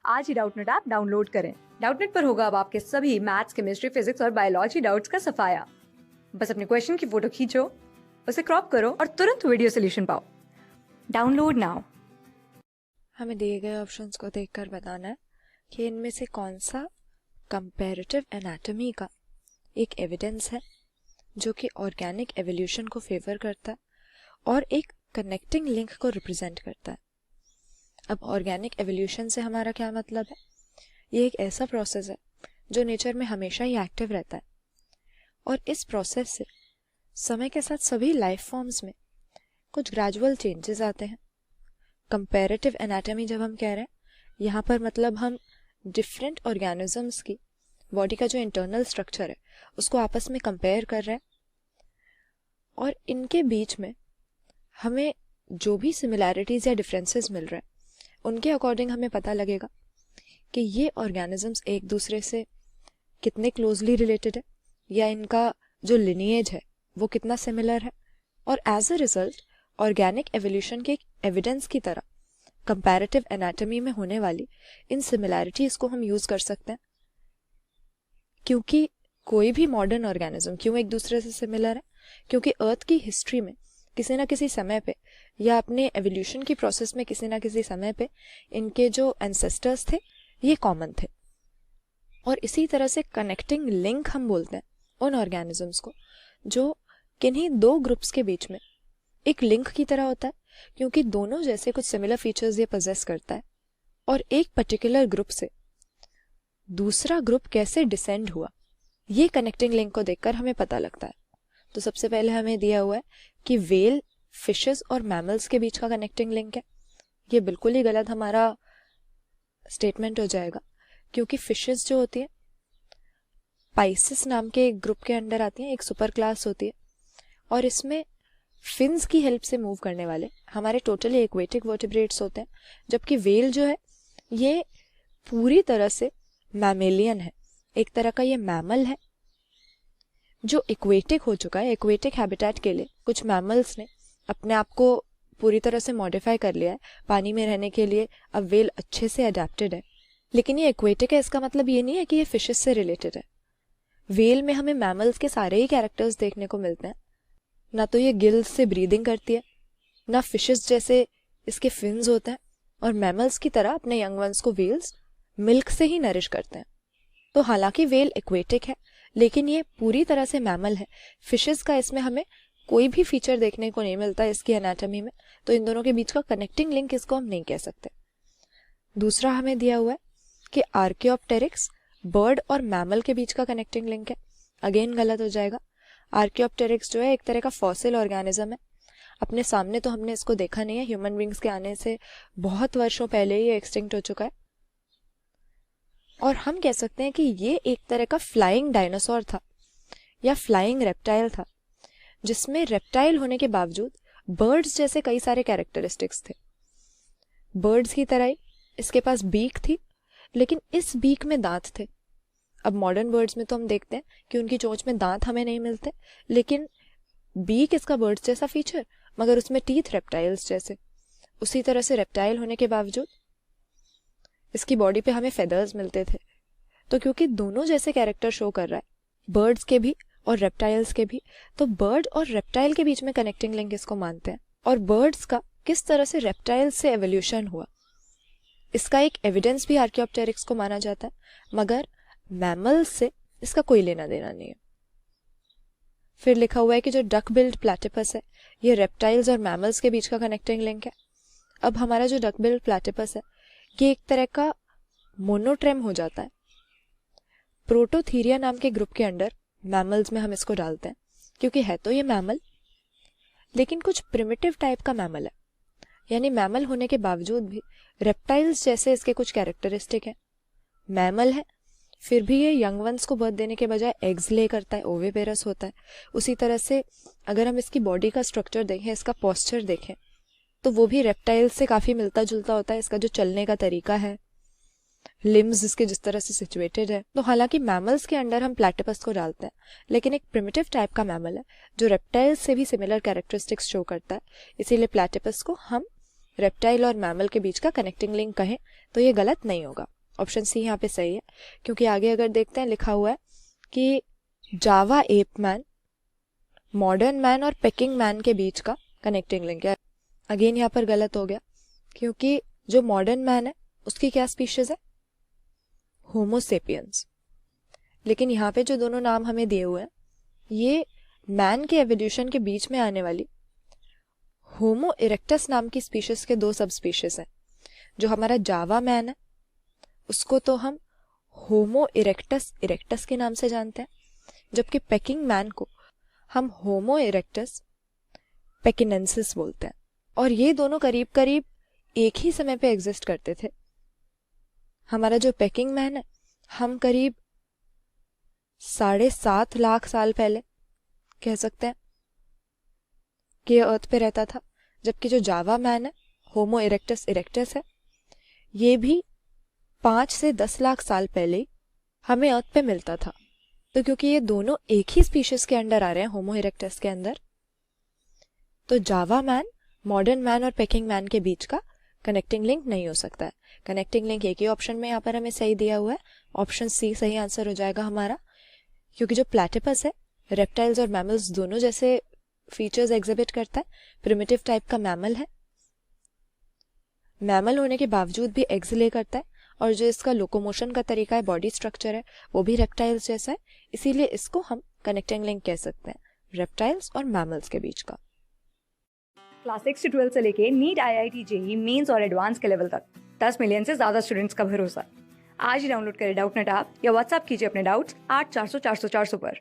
आज ही Doubtnut app download करें। Doubtnut पर होगा अब आपके सभी मैथ्स, केमिस्ट्री, फिजिक्स और बायोलॉजी डाउट्स का सफाया। बस अपने क्वेश्चन की फोटो खींचो, उसे क्रॉप करो और तुरंत वीडियो सोल्यूशन पाओ। Download now. हमें दिए गए ऑप्शंस को देखकर बताना है कि इनमें से कौन सा कंपैरेटिव एनाटॉमी का एक एविडेंस है जो कि ऑर्गेनिक एवोल्यूशन को फेवर करता है और एक कनेक्टिंग लिंक को रिप्रेजेंट करता है। अब ऑर्गेनिक एवोल्यूशन से हमारा क्या मतलब है? ये एक ऐसा प्रोसेस है जो नेचर में हमेशा ही एक्टिव रहता है और इस प्रोसेस से समय के साथ सभी लाइफ फॉर्म्स में कुछ ग्रेजुअल चेंजेस आते हैं। कंपैरेटिव एनाटॉमी जब हम कह रहे हैं, यहाँ पर मतलब हम डिफरेंट ऑर्गेनिजम्स की बॉडी का जो इंटरनल स्ट्रक्चर है उसको आपस में कंपेयर कर रहे हैं और इनके बीच में हमें जो भी सिमिलैरिटीज या डिफरेंसेस मिल रहे हैं उनके अकॉर्डिंग हमें पता लगेगा कि ये ऑर्गेनिजम्स एक दूसरे से कितने क्लोजली रिलेटेड है या इनका जो लिनिएज है वो कितना सिमिलर है। और as a result organic evolution के एक एविडेंस की तरह कंपैरेटिव एनाटॉमी में होने वाली इन सिमिलैरिटीज को हम यूज कर सकते हैं, क्योंकि कोई भी मॉडर्न ऑर्गेनिज्म क्यों एक दूसरे से सिमिलर है, क्योंकि अर्थ की हिस्ट्री में किसी ना किसी समय पे या अपने एवोल्यूशन की प्रोसेस में किसी ना किसी समय पे इनके जो एंसेस्टर्स थे ये कॉमन थे। और इसी तरह से कनेक्टिंग लिंक हम बोलते हैं उन ऑर्गेनिजम्स को जो किन्हीं दो ग्रुप्स के बीच में एक लिंक की तरह होता है, क्योंकि दोनों जैसे कुछ सिमिलर फीचर्स ये पोजेस करता है और एक पर्टिकुलर ग्रुप से दूसरा ग्रुप कैसे डिसेंड हुआ ये कनेक्टिंग लिंक को देखकर हमें पता लगता है। तो सबसे पहले हमें दिया हुआ है कि वेल, फिशेस और मैमल्स के बीच का कनेक्टिंग लिंक है। ये बिल्कुल ही गलत हमारा स्टेटमेंट हो जाएगा, क्योंकि फिशेस जो होती है पाइसिस नाम के एक ग्रुप के अंडर आती हैं, एक सुपर क्लास होती है और इसमें फिन्स की हेल्प से मूव करने वाले हमारे टोटली एक्वेटिक वर्टिब्रेट्स होते हैं, जबकि वेल जो है ये पूरी तरह से मैमेलियन है, एक तरह का ये मैमल है जो एक्वेटिक हो चुका है। एक्वेटिक हैबिटेट के लिए कुछ मैमल्स ने अपने आप को पूरी तरह से मॉडिफाई कर लिया है पानी में रहने के लिए। अब वेल अच्छे से अडेप्टेड है, लेकिन ये एक्वेटिक है इसका मतलब ये नहीं है कि ये फिशेस से रिलेटेड है। वेल में हमें मैमल्स के सारे ही कैरेक्टर्स देखने को मिलते हैं, ना तो ये गिल्स से ब्रीदिंग करती है, ना फिशेस जैसे इसके फिन्स होते हैं, और मैमल्स की तरह अपने यंग वंस को वेल्स मिल्क से ही नरिश करते हैं। तो हालांकि वेल एक्वेटिक है लेकिन ये पूरी तरह से मैमल है। फिशेस का इसमें हमें कोई भी फीचर देखने को नहीं मिलता इसकी एनाटॉमी में, तो इन दोनों के बीच का कनेक्टिंग लिंक इसको हम नहीं कह सकते। दूसरा हमें दिया हुआ है कि आर्कियोप्टेरिक्स बर्ड और मैमल के बीच का कनेक्टिंग लिंक है। अगेन गलत हो जाएगा। आर्कियोप्टेरिक्स जो है एक तरह का फॉसिल ऑर्गेनिज्म है, अपने सामने तो हमने इसको देखा नहीं है, ह्यूमन बींग्स के आने से बहुत वर्षों पहले ये एक्सटिंक्ट हो चुका है। और हम कह सकते हैं कि ये एक तरह का फ्लाइंग डायनासोर था या फ्लाइंग रेप्टाइल था, जिसमें रेप्टाइल होने के बावजूद बर्ड्स जैसे कई सारे कैरेक्टरिस्टिक्स थे। बर्ड्स की तरह ही इसके पास बीक थी, लेकिन इस बीक में दांत थे। अब मॉडर्न बर्ड्स में तो हम देखते हैं कि उनकी चोंच में दांत हमें नहीं मिलते, लेकिन बीक इसका बर्ड्स जैसा फीचर, मगर उसमें टीथ रेप्टाइल्स जैसे। उसी तरह से रेप्टाइल होने के बावजूद इसकी बॉडी पे हमें फेदर्स मिलते थे। तो क्योंकि दोनों जैसे कैरेक्टर शो कर रहा है बर्ड्स के भी और रेप्टाइल्स के भी, तो बर्ड और रेप्टाइल के बीच में कनेक्टिंग लिंक इसको मानते हैं। और बर्ड्स का किस तरह से रेप्टाइल्स से एवोल्यूशन हुआ इसका एक एविडेंस भी आर्कियोप्टेरिक्स को माना जाता है, मगर मैमल्स से इसका कोई लेना देना नहीं है। फिर लिखा हुआ है कि जो डक बिल्ड प्लैटिपस है ये रेप्टाइल्स और मैमल्स के बीच का कनेक्टिंग लिंक है। अब हमारा जो डक बिल्ड प्लैटिपस है ये एक तरह का मोनोट्रेम हो जाता है। प्रोटोथीरिया नाम के ग्रुप के अंडर मैमल्स में हम इसको डालते हैं, क्योंकि है तो ये मैमल लेकिन कुछ प्रिमिटिव टाइप का मैमल है, यानी मैमल होने के बावजूद भी रेप्टाइल्स जैसे इसके कुछ कैरेक्टरिस्टिक है। मैमल है फिर भी ये यंग वंस को बर्थ देने के बजाय एग्स ले करता है, ओविपेरस होता है। उसी तरह से अगर हम इसकी बॉडी का स्ट्रक्चर देखें, इसका पोस्चर देखें, तो वो भी रेप्टाइल्स से काफी मिलता जुलता होता है। इसका जो चलने का तरीका है, लिम्स इसके जिस तरह से सिचुएटेड है। तो हालांकि मैमल्स के अंडर हम प्लैटिपस को डालते हैं, लेकिन एक प्रिमिटिव टाइप का मैमल है जो रेप्टाइल्स से भी सिमिलर कैरेक्टरिस्टिक्स शो करता है, इसीलिए प्लैटिपस को हम रेप्टाइल और मैमल के बीच का कनेक्टिंग लिंक कहें तो ये गलत नहीं होगा। ऑप्शन सी यहाँ पे सही है, क्योंकि आगे अगर देखते हैं लिखा हुआ है कि जावा एप मैन, मॉडर्न मैन और पेकिंग मैन के बीच का कनेक्टिंग लिंक है। अगेन यहाँ पर गलत हो गया, क्योंकि जो मॉडर्न मैन है उसकी क्या स्पीशीज है? होमोसेपियंस। लेकिन यहाँ पे जो दोनों नाम हमें दिए हुए हैं ये मैन के एवोल्यूशन के बीच में आने वाली होमो इरेक्टस नाम की स्पीशीज के 2 सब स्पीशीज हैं। जो हमारा जावा मैन है उसको तो हम होमो इरेक्टस इरेक्टस के नाम से जानते हैं, जबकि पेकिंग मैन को हम होमो इरेक्टस पेकिनेंसिस बोलते हैं। और ये दोनों करीब करीब एक ही समय पे एग्जिस्ट करते थे। हमारा जो पेकिंग मैन है हम करीब 7.5 लाख साल पहले कह सकते हैं कि अर्थ पे रहता था, जबकि जो जावा मैन है होमो इरेक्टस इरेक्टस है ये भी 5 से 10 लाख साल पहले ही हमें अर्थ पे मिलता था। तो क्योंकि ये दोनों एक ही स्पीशीज के अंडर आ रहे हैं, होमो इरेक्टस के अंदर, तो जावा मैन, मॉडर्न मैन और पेकिंग मैन के बीच का कनेक्टिंग लिंक नहीं हो सकता है। कनेक्टिंग लिंक एक ही ऑप्शन में यहाँ पर हमें सही दिया हुआ है, ऑप्शन सी सही आंसर हो जाएगा हमारा, क्योंकि जो प्लैटिपस है रेप्टाइल्स और मैमल्स दोनों जैसे फीचर्स एग्जिबिट करता है। प्रिमिटिव टाइप का मैमल है, मैमल होने के बावजूद भी एग्स ले करता है, और जो इसका लोकोमोशन का तरीका है, बॉडी स्ट्रक्चर है, वो भी रेप्टाइल्स जैसा है। इसीलिए इसको हम कनेक्टिंग लिंक कह सकते हैं रेप्टाइल्स और मैमल्स के बीच का। क्लास 6 से 12 से लेके नीट, IIT, JEE मेंस और एडवांस के लेवल तक 10 मिलियन से ज्यादा स्टूडेंट्स का भरोसा। आज ही डाउनलोड करें डाउटनेट ऐप या व्हाट्सएप कीजिए अपने डाउट्स 8400 400 400 पर।